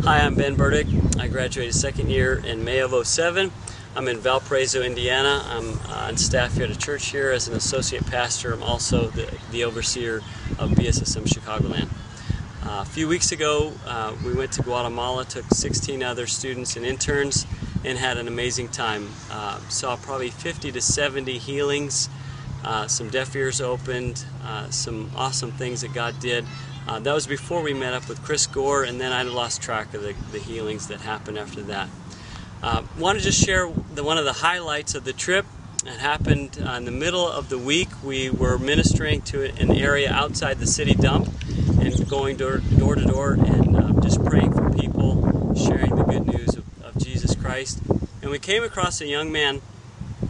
Hi, I'm Ben Burdick. I graduated second year in May of '07. I'm in Valparaiso, Indiana. I'm on staff here at a church here as an associate pastor. I'm also the overseer of BSSM Chicagoland. A few weeks ago, we went to Guatemala, took 16 other students and interns, and had an amazing time. Saw probably 50 to 70 healings, some deaf ears opened, some awesome things that God did. That was before we met up with Chris Gore, and then I lost track of the healings that happened after that. Want to just share one of the highlights of the trip. It happened in the middle of the week. We were ministering to an area outside the city dump and going door to door and just praying for people, sharing the good news of Jesus Christ. And we came across a young man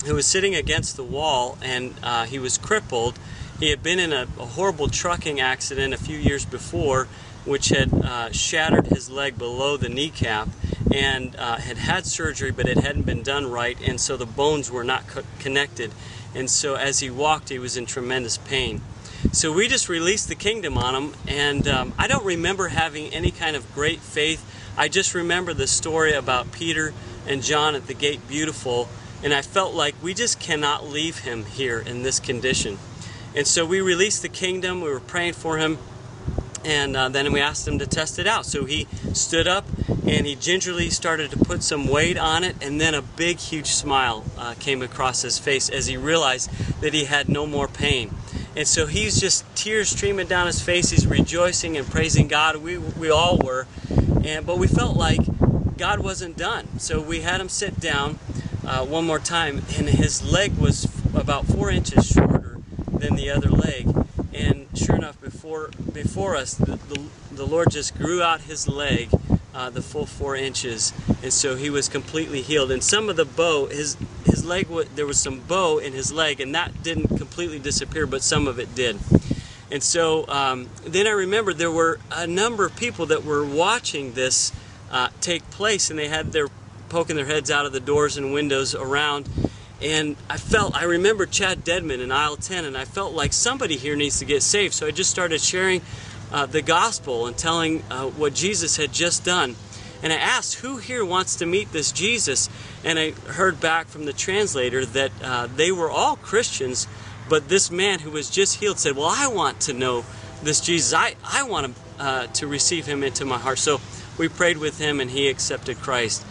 who was sitting against the wall, and he was crippled. He had been in a horrible trucking accident a few years before, which had shattered his leg below the kneecap, and had surgery, but it hadn't been done right, and so the bones were not connected. And so as he walked, he was in tremendous pain. So we just released the kingdom on him, and I don't remember having any kind of great faith. I just remember the story about Peter and John at the gate beautiful, and I felt like we just cannot leave him here in this condition. And so we released the kingdom, we were praying for him, and then we asked him to test it out. So he stood up and he gingerly started to put some weight on it, and then a big huge smile came across his face as he realized that he had no more pain. And so he's just tears streaming down his face, he's rejoicing and praising God. We all were, but we felt like God wasn't done. So we had him sit down one more time, and his leg was about 4 inches shorter than the other leg, and sure enough, before us, the Lord just grew out his leg the full 4 inches, and so he was completely healed. And some of the bow, his leg, there was some bow in his leg, and that didn't completely disappear, but some of it did. And so then I remember there were a number of people that were watching this take place, and they're poking their heads out of the doors and windows around. And I remember Chad Dedman in aisle 10, and I felt like somebody here needs to get saved. So I just started sharing the gospel and telling what Jesus had just done. And I asked, who here wants to meet this Jesus? And I heard back from the translator that they were all Christians, but this man who was just healed said, well, I want to know this Jesus. I want to receive him into my heart. So we prayed with him, and he accepted Christ.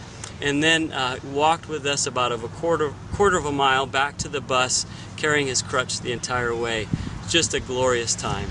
And then walked with us about a quarter of a mile back to the bus, carrying his crutch the entire way. Just a glorious time.